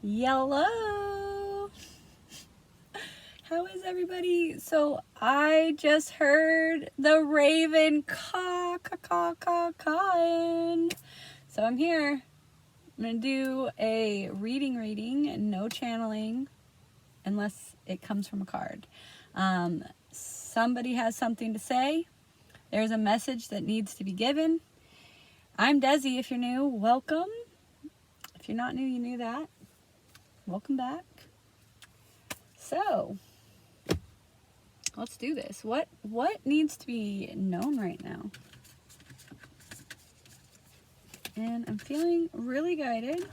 Hello. How is everybody? So I just heard the raven cawing. So I'm here. I'm going to do a reading, no channeling, unless it comes from a card. Somebody has something to say. There's a message that needs to be given. I'm Desi. If you're new, welcome. If you're not new, you knew that. Welcome back. So, let's do this. What needs to be known right now? And I'm feeling really guided.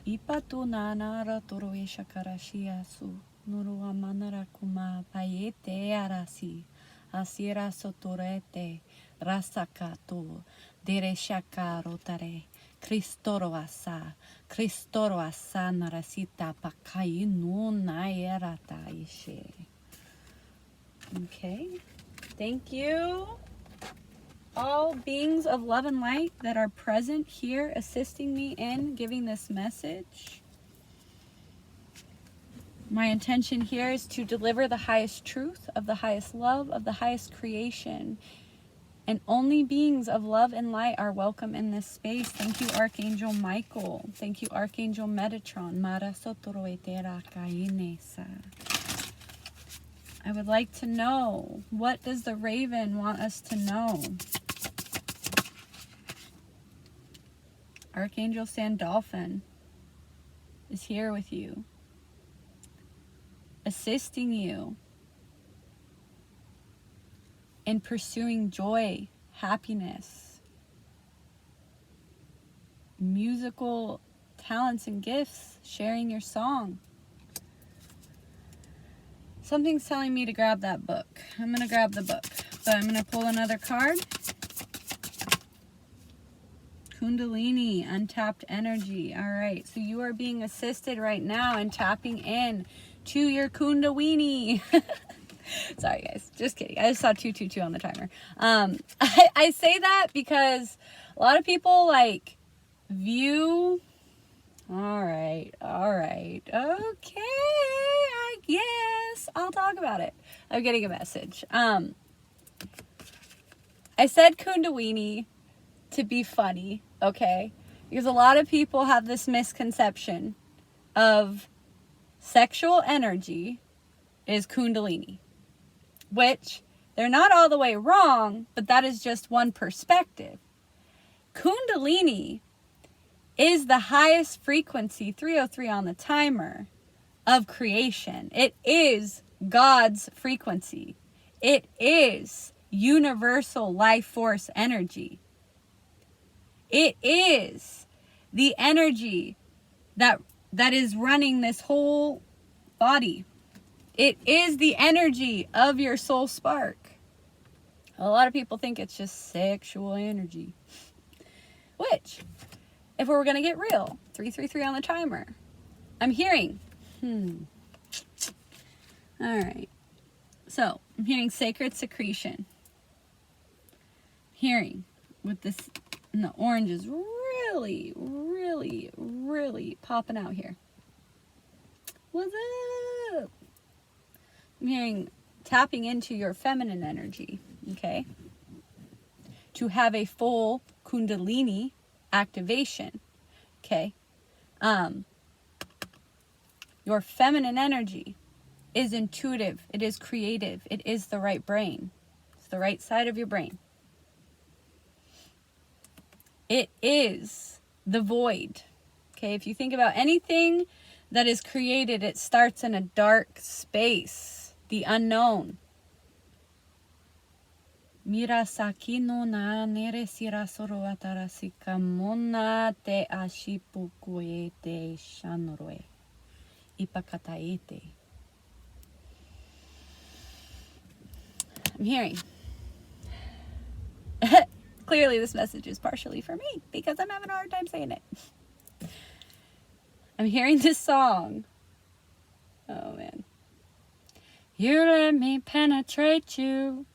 Ipatu nanara toroe shakarashiasu. Nurua manara kuma payete arasi. Asira sotorete rasakato. Dere shakarotare. Kristoro asa narasita pakai no naerata ishe. Okay. Thank you, all beings of love and light that are present here, assisting me in giving this message. My intention here is to deliver the highest truth of the highest love of the highest creation. And only beings of love and light are welcome in this space. Thank you, Archangel Michael. Thank you, Archangel Metatron. I would like to know, what does the raven want us to know? Archangel Sandalphon is here with you, assisting you in pursuing joy, happiness, musical talents and gifts, sharing your song. Something's telling me to grab that book. I'm going to grab the book, but I'm going to pull another card. Kundalini, untapped energy. All right, so you are being assisted right now in tapping in to your Kundalini. Sorry, guys. Just kidding. I just saw 222 on the timer. I say that because a lot of people view. All right. Okay. I guess I'll talk about it. I'm getting a message. I said Kundalini to be funny, okay? Because a lot of people have this misconception of sexual energy is Kundalini, which they're not all the way wrong, but that is just one perspective. Kundalini is the highest frequency, 303 on the timer, of creation. It is God's frequency. It is universal life force energy. It is the energy that is running this whole body. It is the energy of your soul spark. A lot of people think it's just sexual energy. Which, if we're going to get real, 333 on the timer. I'm hearing. All right. So, I'm hearing sacred secretion. Hearing with this, and the orange is really, really, really popping out here. What's up? I'm hearing tapping into your feminine energy, okay? To have a full Kundalini activation, okay? Your feminine energy is intuitive. It is creative. It is the right brain. It's the right side of your brain. It is the void, okay? If you think about anything that is created, it starts in a dark space. The unknown. Mirasaki no na nere sirasoro atarasika mona te ashipukoe te shanoroe. Ipakataete. I'm hearing. Clearly this message is partially for me because I'm having a hard time saying it. I'm hearing this song. Oh man. You let me penetrate you.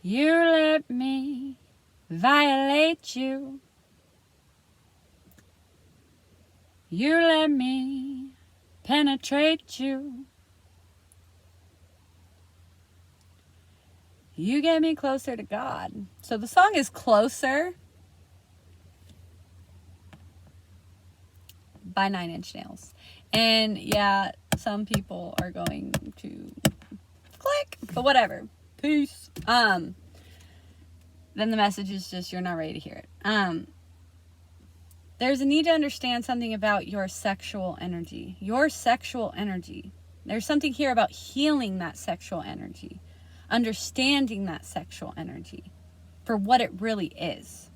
You let me violate you. You let me penetrate you. You get me closer to God. So the song is Closer by 9 Inch Nails. And yeah, some people are going to click, but whatever. Peace. Then the message is just, you're not ready to hear it. There's a need to understand something about your sexual energy. Your sexual energy. There's something here about healing that sexual energy. Understanding that sexual energy for what it really is.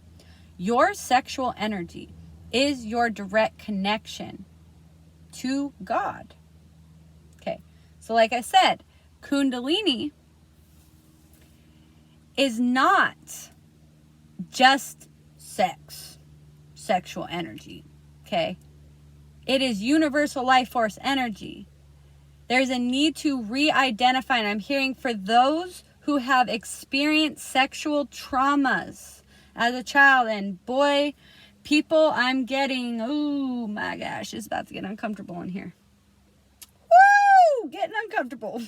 Your sexual energy is your direct connection to God. Okay, so like I said, Kundalini is not just sexual energy, okay? It is universal life force energy. There's a need to re-identify, and I'm hearing for those who have experienced sexual traumas as a child, and boy, people, I'm getting, oh my gosh, it's about to get uncomfortable in here. Woo! Getting uncomfortable.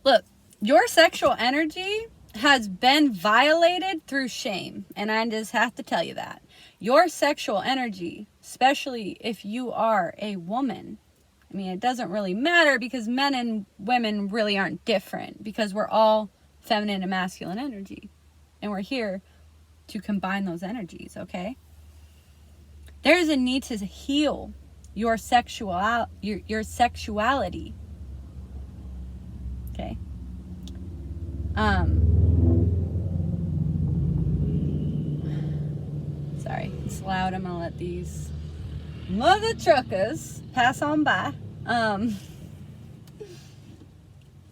Look, your sexual energy has been violated through shame, and I just have to tell you that. Your sexual energy, especially if you are a woman, I mean, it doesn't really matter because men and women really aren't different because we're all feminine and masculine energy, and we're here to combine those energies, okay? There's a need to heal your sexuality, okay? Sorry, it's loud. I'm gonna let these mother truckers pass on by.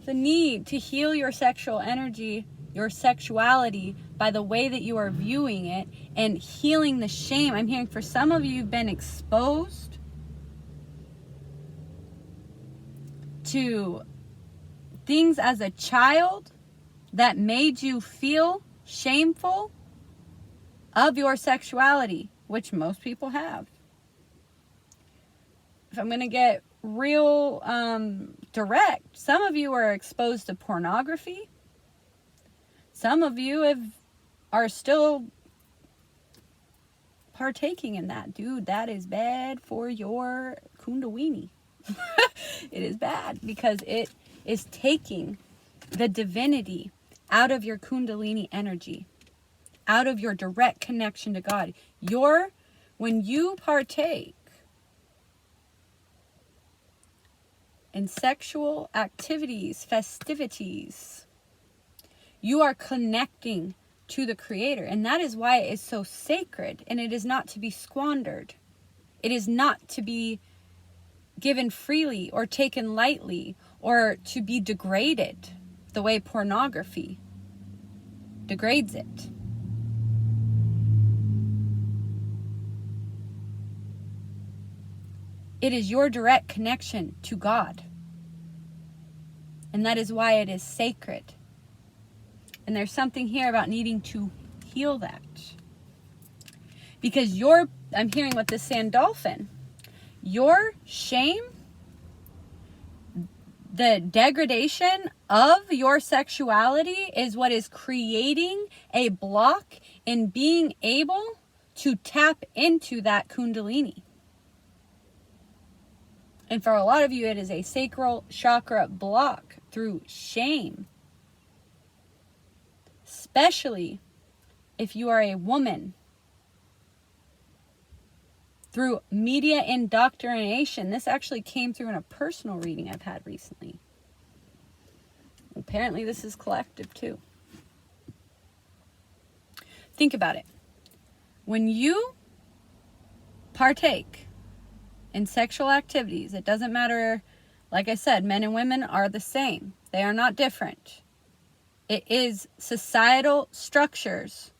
The need to heal your sexual energy, your sexuality, by the way that you are viewing it and healing the shame. I'm hearing for some of you, you've been exposed to things as a child that made you feel shameful of your sexuality, which most people have. If I'm going to get real direct, some of you are exposed to pornography. Some of you are still partaking in that. Dude, that is bad for your kundalini. It is bad because it is taking the divinity out of your kundalini energy, out of your direct connection to God. When you partake in sexual activities, festivities, you are connecting to the Creator. And that is why it is so sacred, and it is not to be squandered. It is not to be given freely or taken lightly or to be degraded the way pornography degrades it. It is your direct connection to God. And that is why it is sacred. And there's something here about needing to heal that. Because I'm hearing with this Sandolphin, your shame, the degradation of your sexuality is what is creating a block in being able to tap into that kundalini. And for a lot of you, it is a sacral chakra block through shame. Especially if you are a woman. Through media indoctrination. This actually came through in a personal reading I've had recently. Apparently this is collective too. Think about it. When you partake in sexual activities, it doesn't matter, like I said, men and women are the same. They are not different. It is societal structures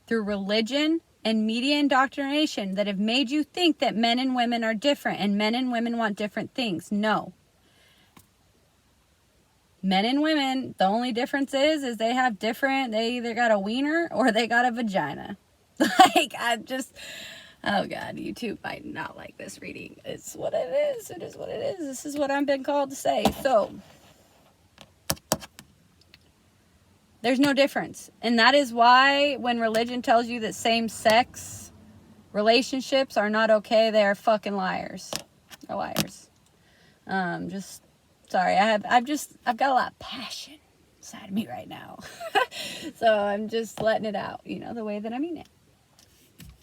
through religion and media indoctrination that have made you think that men and women are different and men and women want different things. No. Men and women, the only difference is they have different, they either got a wiener or they got a vagina. Like, oh God, YouTube might not like this reading. It's what it is. It is what it is. This is what I've been called to say. So, there's no difference. And that is why when religion tells you that same-sex relationships are not okay, they are fucking liars. They're liars. Sorry, I've got a lot of passion inside of me right now. So I'm just letting it out, the way that I mean it.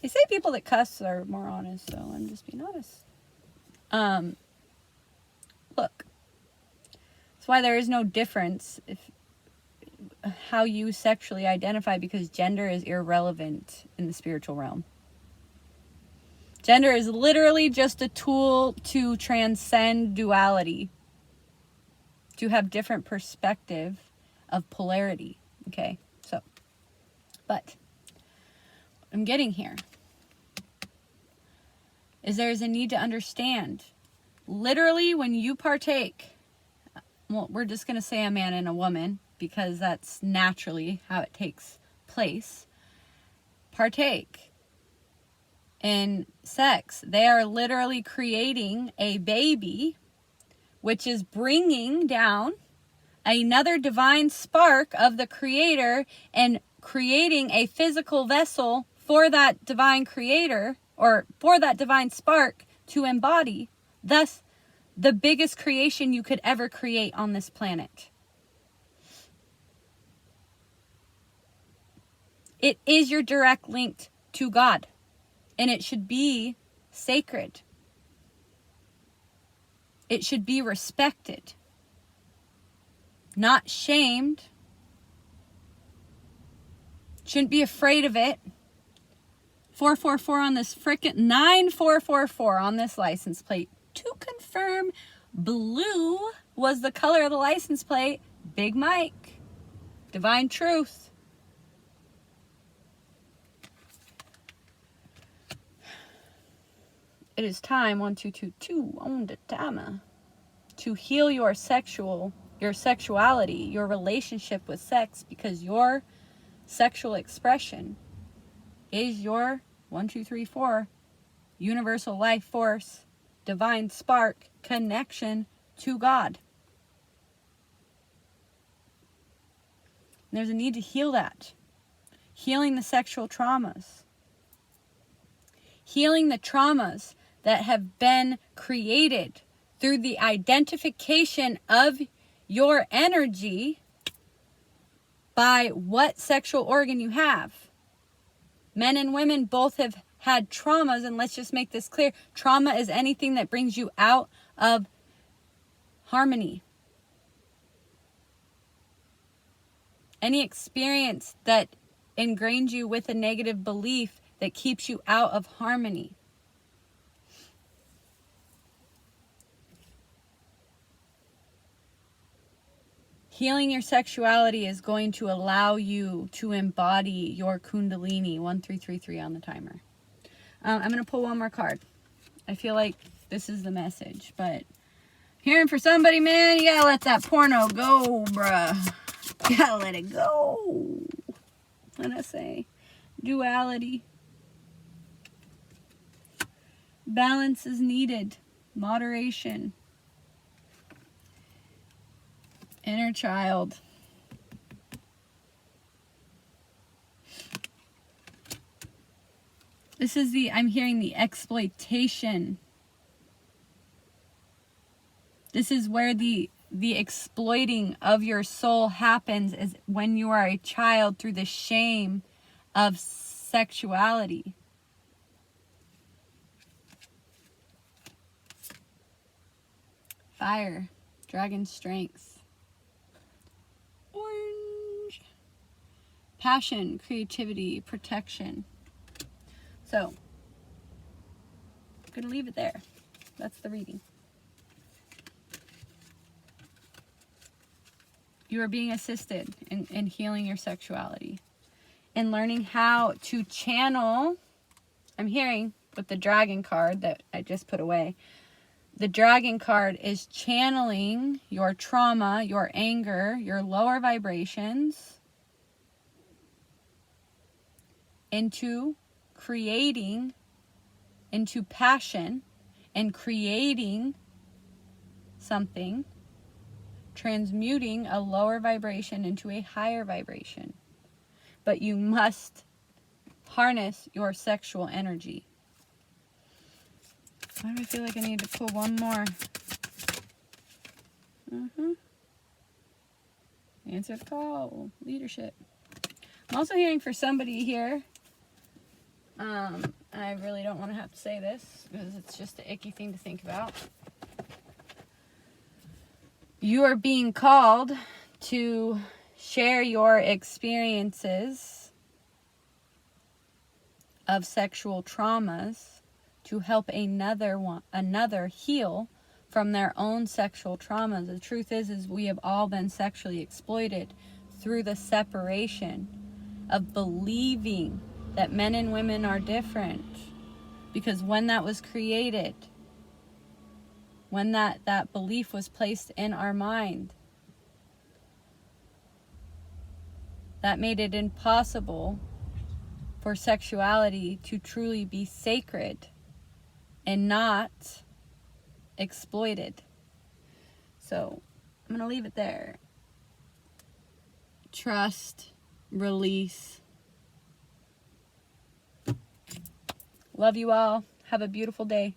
They say people that cuss are more honest, so I'm just being honest. Look, that's why there is no difference how you sexually identify, because gender is irrelevant in the spiritual realm. Gender is literally just a tool to transcend duality, to have different perspective of polarity. Okay, so, but I'm getting here is there's a need to understand, literally, when you partake, well, we're just going to say a man and a woman because that's naturally how it takes place, partake in sex, they are literally creating a baby, which is bringing down another divine spark of the Creator and creating a physical vessel for that divine Creator, or for that divine spark to embody, thus the biggest creation you could ever create on this planet. It is your direct link to God, and it should be sacred. It should be respected, not shamed. Shouldn't be afraid of it. 444 on this frickin' 9444 on this license plate. To confirm, blue was the color of the license plate. Big Mike. Divine truth. It is time, 1222 on the timer, to heal your sexuality, your relationship with sex, because your sexual expression is your 1234 universal life force, divine spark connection to God. And there's a need to heal that. Healing the sexual traumas. Healing the traumas that have been created through the identification of your energy by what sexual organ you have. Men and women both have had traumas, and let's just make this clear. Trauma is anything that brings you out of harmony. Any experience that ingrains you with a negative belief that keeps you out of harmony. Healing your sexuality is going to allow you to embody your Kundalini. 1333 on the timer. I'm going to pull one more card. I feel like this is the message, but hearing for somebody, man, you gotta let that porno go, bruh. You gotta let it go. What I say? Duality. Balance is needed. Moderation. Inner child. This is I'm hearing the exploitation. This is where the exploiting of your soul happens, is when you are a child, through the shame of sexuality. Fire. Dragon strength. Orange. Passion, creativity, protection. So, I'm going to leave it there. That's the reading. You are being assisted in healing your sexuality. And learning how to channel, I'm hearing with the dragon card that I just put away, The Dragon card is channeling your trauma, your anger, your lower vibrations into creating, into passion and creating something, transmuting a lower vibration into a higher vibration. But you must harness your sexual energy. Why do I feel like I need to pull one more? Answer the call. Leadership. I'm also hearing for somebody here. I really don't want to have to say this because it's just an icky thing to think about. You are being called to share your experiences of sexual traumas to help another heal from their own sexual traumas. The truth is we have all been sexually exploited through the separation of believing that men and women are different. Because when that was created, when that belief was placed in our mind, that made it impossible for sexuality to truly be sacred and not exploited. So I'm going to leave it there. Trust, release. Love you all. Have a beautiful day.